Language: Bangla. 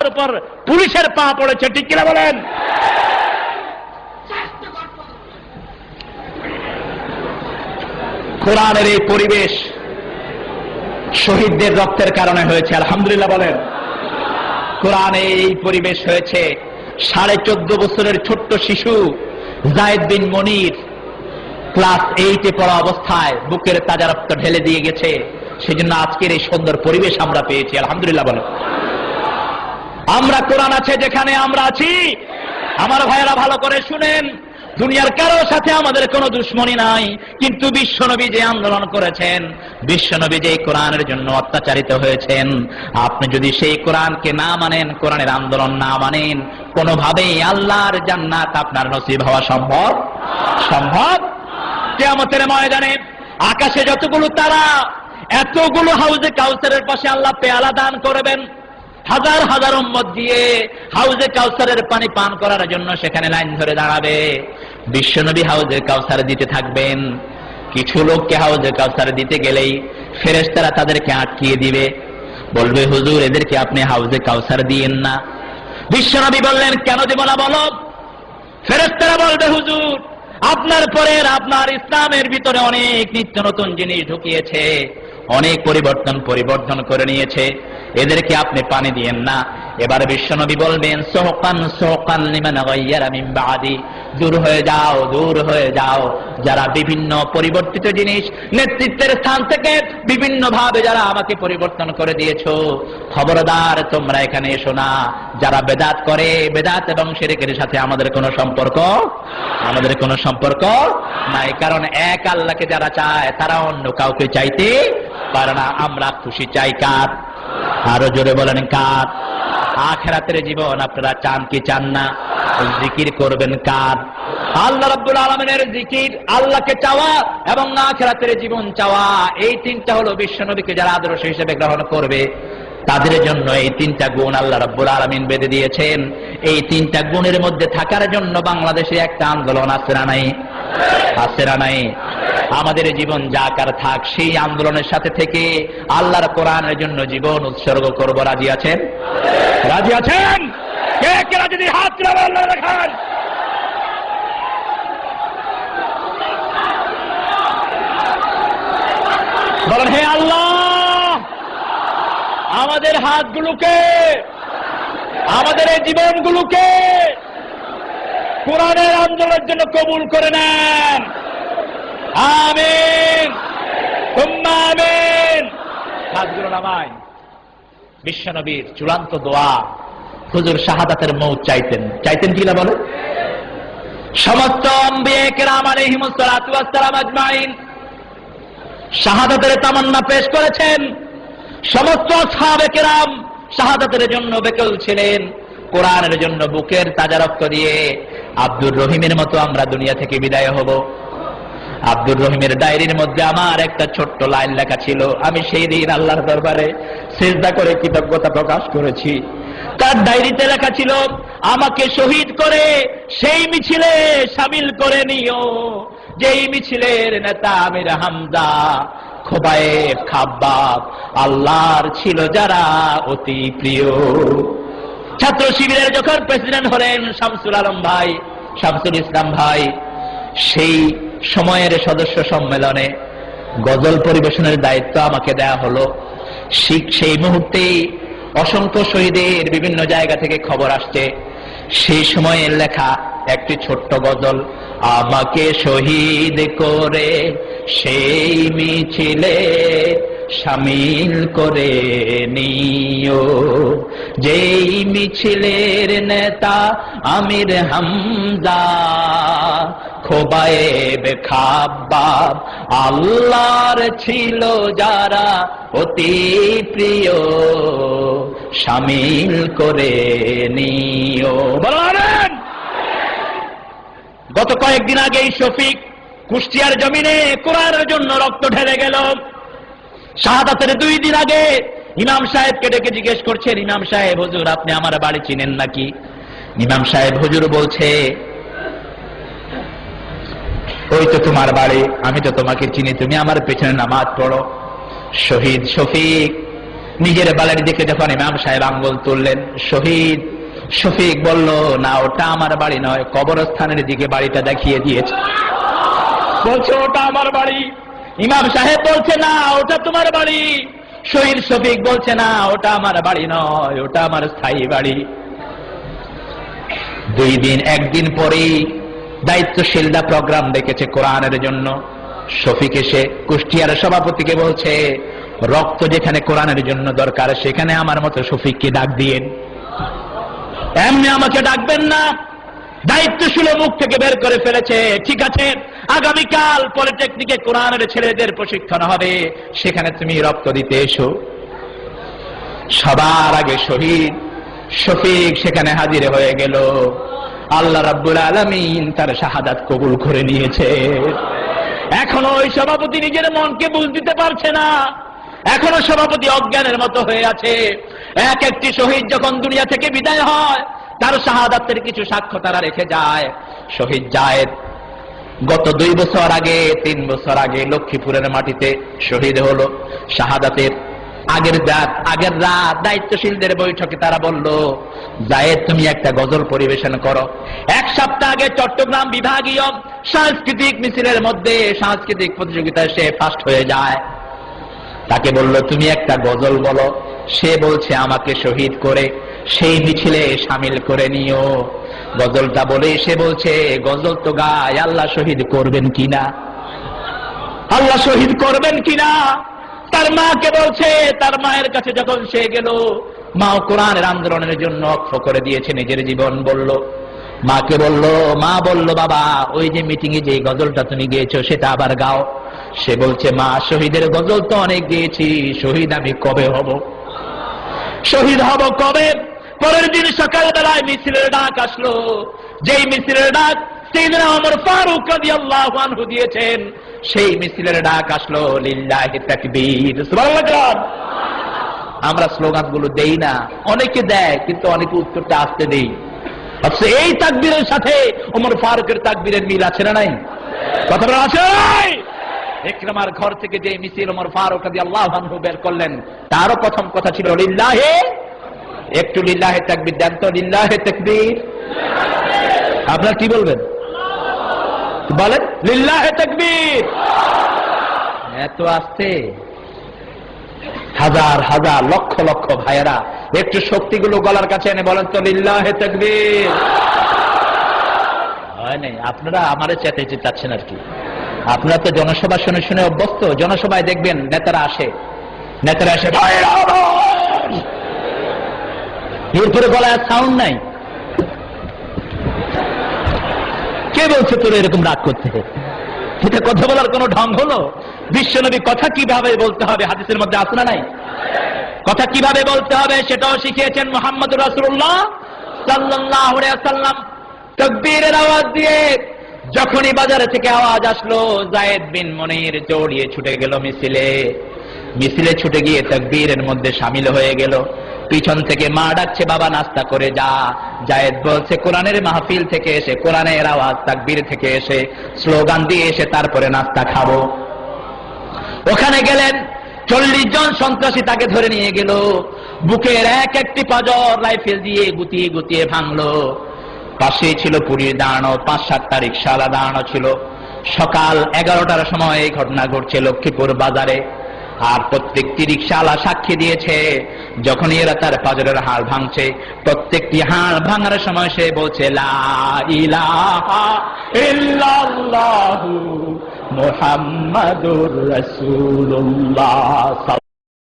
উপর পুলিশের পা পড়েছে, ঠিক কিনা বলেন? কোরআনের এই পরিবেশ শহীদদের রক্তের কারণে হয়েছে, আলহামদুলিল্লাহ বলেন। কোরআনে এই পরিবেশ হয়েছে 14.5 বছরের ছোট্ট শিশু জায়েদ বিন মনির ক্লাস 8-এ পড়া অবস্থায় বুকের তাজা রক্ত ঢেলে দিয়ে গেছে। সেজন্য আজকের এই সুন্দর পরিবেশ আমরা পেয়েছি, আলহামদুলিল্লাহ বলেন। আমরা কোরআন আছে যেখানে আমরা আছি। আমার ভাইয়েরা ভালো করে শুনেন, দুনিয়ার কারোর সাথে আমাদের কোনো দুশ্মনী নাই, কিন্তু বিশ্বনবী যে আন্দোলন করেছেন, বিশ্বনবী যে কোরআনের জন্য অত্যাচারিত হয়েছেন, আপনি যদি সেই কোরআনকে না মানেন, কোরআনের আন্দোলন না মানেন, কোনোভাবেই আল্লাহর জান্নাত আপনার নসিব হওয়া সম্ভব সম্ভব কিয়ামতের ময়দানে আকাশে যতগুলো তারা, এতগুলো হাউজে কাউসারের পাশে আল্লাহ পেয়ালা দান করবেন। হাজার হাজার উম্মত দিয়ে হাউজে কাউসারের পানি পান করার জন্য সেখানে লাইন ধরে দাঁড়াবে। বিশ্বনবী হাউজে কাউসার দিতে থাকবেন। কিছু লোককে হাউজে কাউসার দিতে গেলেই ফেরেশতারা তাদেরকে আটকিয়ে দিবে, বলবে হুজুর এদেরকে আপনি হাউজে কাউসার দিয়েন না। বিশ্বনবী বললেন কেন দেব না বলো? ফেরেশতারা বলবে হুজুর আপনার পরের আপনার ইসলামের ভিতরে অনেক নিত্য নতুন জিনিস ঢুকিয়েছে, অনেক পরিবর্তন করে নিয়েছে, এদেরকে আপনি পানি দিয়েন না। এবার বিশ্বনবী বলবেন সুহকান সুহকান লিমান গায়্যারা মিন বাদি, দূর হয়ে যাও, দূর হয়ে যাও, যারা বিভিন্ন পরিবর্তিত জিনিস নেতৃত্বের স্থান থেকে বিভিন্ন ভাবে যারা আমাকে পরিবর্তন করে দিয়েছো, খবরদার তোমরা এখানে এসো না। যারা বেদাত করে, বেদাত এবং শিরকের সাথে আমাদের কোনো সম্পর্ক নাই, কারণ এক আল্লাহকে যারা চায় তারা অন্য কাউকে চাইতে পারে না। আমরা খুশি চাই কার? আরো জোরে বলেন কার? আখিরাতের জীবন আপনারা চান কি চান না? জিকির করবেন কার? আল্লাহ রাব্বুল আলামিনের জিকির, আল্লাহকে চাওয়া এবং আখিরাতের জীবন চাওয়া, এই তিনটা হলো বিশ্বনবীকে যারা আদর্শ হিসেবে গ্রহণ করবে তাদের জন্য এই তিনটা গুণ আল্লাহ রাব্বুল আলামিন বেঁধে দিয়েছেন। এই তিনটা গুণের মধ্যে থাকার জন্য বাংলাদেশে একটা আন্দোলন আছে না নাই? আছে না নাই? আমাদের জীবন যাকার থাক, সেই আন্দোলনের সাথে থেকে আল্লাহর কোরআনের জন্য জীবন উৎসর্গ করব। রাজি আছেন? রাজি আছেন? কে কে রাজি? যদি হাত তুলে আল্লাহ দেখান। বলেন হে আল্লাহ, আমাদের হাতগুলোকে, আমাদের এই জীবনগুলোকে কোরআনের আন্দোলনের জন্য কবুল করে নেন। আমিন, সুম্মা আমিন। হাতগুলো নামায়। বিশ্বনবীর চূড়ান্ত দোয়া, হুজুর শাহাদাতের মউত চাইতেন কি না বলে? সমস্ত আম্বিয়া কেরাম আলাইহিমুস সালাতু ওয়াস সালাম আজমাইন শাহাদাতের তামান্না পেশ করেছেন। সমস্ত সাহাবে কেরাম শাহাদাতের জন্য বেকল ছিলেন, কোরআনের জন্য বুকের তাজা রক্ত দিয়ে। আব্দুর রহিমের মতো আমরা দুনিয়া থেকে বিদায় হব। আব্দুর রহিমের ডায়েরির মধ্যে আমার একটা ছোট্ট লাইন লেখা ছিল, আমি সেই দিন আল্লাহর দরবারে সিজদা করে কৃতজ্ঞতা প্রকাশ করেছি। তার ডায়েরিতে লেখা ছিল, আমাকে শহীদ করে সেই মিছিলে শামিল করে নিও যেই মিছিলের নেতা আমির হামজা, খোবায়েব, খাব্বাব আল্লাহর ছিল যারা অতি প্রিয়। ছাত্র শিবিরের যখন প্রেসিডেন্ট হলেন শামসুল আলম ভাই, শামসুল ইসলাম ভাই, সেই সময়ের সদস্য সম্মেলনে গজল পরিবেশনের দায়িত্ব আমাকে দেয়া হলো। সেই মুহূর্তেই অসংখ্য শহীদের বিভিন্ন জায়গা থেকে খবর আসছে। সেই সময়ের লেখা একটি ছোট্ট গজল, আমাকে শহীদ করে সেই মিছিলে শামিল করে নিও যেই মিছিলের নেতা আমির হামজা, খোবায়েব, খাব্বাব আল্লাহর ছিল যারা অতি প্রিয়, শামিল করে নিও। বলেন, গত কয়েকদিন আগে শফিক কুষ্টিয়ার জমিনে কোরআনের জন্য রক্ত ঢেলে গেল। শাহাদাতের 2 দিন আগে ইমাম সাহেবকে ডেকে জিজ্ঞেস করছেন, ইমাম সাহেব হুজুর আপনি আমার বাড়ি চিনেন নাকি? ইমাম সাহেব হুজুর বলছে, ওই তো তোমার বাড়ি, আমি তো তোমাকে চিনি, তুমি আমার পেছনে নামাজ পড়ো। শহীদ শফিক নিজের বাড়ির দিকে যখন ইমাম সাহেব আঙ্গুল তুললেন, শহীদ শফিক বলল, না ওটা আমার বাড়ি নয়, কবরস্থানের দিকে বাড়িটা দেখিয়ে দিয়েছে। বলছে ওটা আমার বাড়ি। ইমাম সাহেব বলছে না ওটা তোমার বাড়ি। শহীদ শফিক বলছে না ওটা আমার বাড়ি নয়, ওটা আমার স্থায়ী বাড়ি। একদিন পরেই দায়িত্বশীলরা প্রোগ্রাম ডেকেছে কোরআনের জন্য। শফিক এসে কুষ্টিয়ার সভাপতিকে বলছে, রক্ত যেখানে কোরআনের জন্য দরকার সেখানে আমার মতো শফিককে ডাক দিয়েন, এমনি আমাকে ডাকবেন না। দায়িত্বশীল মুখ থেকে বের করে ফেলেছে। ঠিক আছে, আগামীকাল পলিটেকনিকে কোরআনের ছেলেদের প্রশিক্ষণ হবে, সেখানে তুমি রক্ত দিতে এসো। সবার আগে শহীদ শফিক সেখানে হাজির হয়ে গেল। আল্লাহ রাব্বুল আলামিন তার শাহাদাত কবুল করে নিয়েছে। এখনো ওই সভাপতি নিজের মনকে বুঝ দিতে পারছে না, এখনো সভাপতি অজ্ঞানের মতো হয়ে আছে। এক একটি শহীদ যখন দুনিয়া থেকে বিদায় হয়, তার শাহাদাতের কিছু সাক্ষ্য তারা রেখে যায়। শহীদ জায়েদ গত 2 বছর আগে 3 বছর আগে লক্ষ্মীপুরের মাটিতে শহীদ হলো। শাহাদাতের আগের রাত দায়িত্বশীলদের বৈঠকে তারা বলল, জায়েদ তুমি একটা গজল পরিবেশন করো। 1 সপ্তাহ আগে চট্টগ্রাম বিভাগীয় সাংস্কৃতিক মিছিলের মধ্যে সাংস্কৃতিক প্রতিযোগিতায় সে ফার্স্ট হয়ে যায়। তাকে বলল তুমি একটা গজল বলো। সে বলছে আমাকে শহীদ করে সেই মিছিলে শামিল করে নিও। গজলটা বলে সে বলছে, গজল তো গায়, আল্লাহ শহীদ করবেন কিনা, আল্লাহ শহীদ করবেন কিনা। তার মাকে বলছে, তার মায়ের কাছে যখন সে গেল, মা কোরআনের আন্দোলনের জন্য অক্ষ করে দিয়েছে নিজের জীবন। বলল, মাকে বলল, মা বলল, বাবা ওই যে মিটিং এ যে গজলটা তুমি গেয়েছো সেটা আবার গাও। সে বলছে, মা শহীদের গজল তো অনেক গেয়েছি, শহীদ আমি কবে হব, শহীদ হব কবে। পরের দিন সকালবেলায় মিছিলের ডাক আসলো। যেই মিছিলের ডাক সাইয়েদনা ওমর ফারুক রাদিয়াল্লাহু আনহু দিয়েছেন, সেই মিছিলের ডাক আসলো লিল্লাহি তাকবীর, সুবহানাল্লাহ। আমরা স্লোগানগুলো দেই না, অনেকে দেয় কিন্তু অনেকে উত্তরটা আসতে দেই। অথচ এই তাকবীরের সাথে ওমর ফারুকের তাকবীরের মিল আছে না নাই? কথাটা আছে। ইকরামার ঘর থেকে যে মিছিল ওমর ফারুক রাদিয়াল্লাহু আনহু বের করলেন, তারও প্রথম কথা ছিল লিল্লাহি। একটু লিল্লাহি তাকবীর দেন তো, লিল্লাহি তাকবীর। আপনারা কি বলবেন? বলেন লিল্লাহি তাকবীর। এত আসতে হাজার হাজার লক্ষ লক্ষ ভাইয়েরা একটু শক্তিগুলো গলার কাছে এনে বলেন তো লিল্লাহি তাকবীর। হয় নাই, আপনারা আমারে চেতে চাচ্ছেন আর কি। আপনারা তো জনসভা শুনে শুনে অভ্যস্ত। জনসভায় দেখবেন নেতারা আসে এরপরে গলায় সাউন্ড নাই। কে বলছে তোর এরকম রাগ করতে? এটা কথা বলার কোন ঢং হলো? বিশ্বনবী কথা কিভাবে বলতে হবে হাদিসের মধ্যে আছে না নাই? কথা কিভাবে বলতে হবে সেটাও শিখিয়েছেন মুহাম্মদুর রাসূলুল্লাহ সাল্লাল্লাহু আলাইহি ওয়াসাল্লাম। তাকবীরের আওয়াজ দিয়ে যখনই বাজারে থেকে আওয়াজ আসলো, জায়েদ বিন মুনির দৌড়িয়ে ছুটে গেল মিছিলে ছুটে গিয়ে তাকবীরের মধ্যে শামিল হয়ে গেল। পিছন থেকে মা ডাকছে, বাবা নাস্তা করে যা। জায়েদ বলছে, কোরআনের মাহফিল থেকে এসে, কোরআনের আওয়াজ তাকবীর থেকে এসে, স্লোগান দিয়ে এসে তারপরে নাস্তা খাবো। ওখানে গেলেন, 40 জন সন্ত্রাসী তাকে ধরে নিয়ে গেল। বুকের এক একটি পাঁজর রাইফেল দিয়ে গুতিয়ে গুতিয়ে ভাঙলো। পাশে ছিল পুলিশ দাঁড়ানো, 5-7টা রিকশাওয়ালা দাঁড়ানো ছিল। সকাল 11টার সময় এই ঘটনা ঘটছে লক্ষ্মীপুর বাজারে। আর প্রত্যেকটি রিকশাওয়ালা সাক্ষী দিয়েছে, যখনই এরা তার পাঁজরের হাড় ভাঙছে, প্রত্যেকটি হাড় ভাঙার সময় সে বলছে লা ইলাহা ইল্লাল্লাহু মুহাম্মাদুর রাসূলুল্লাহ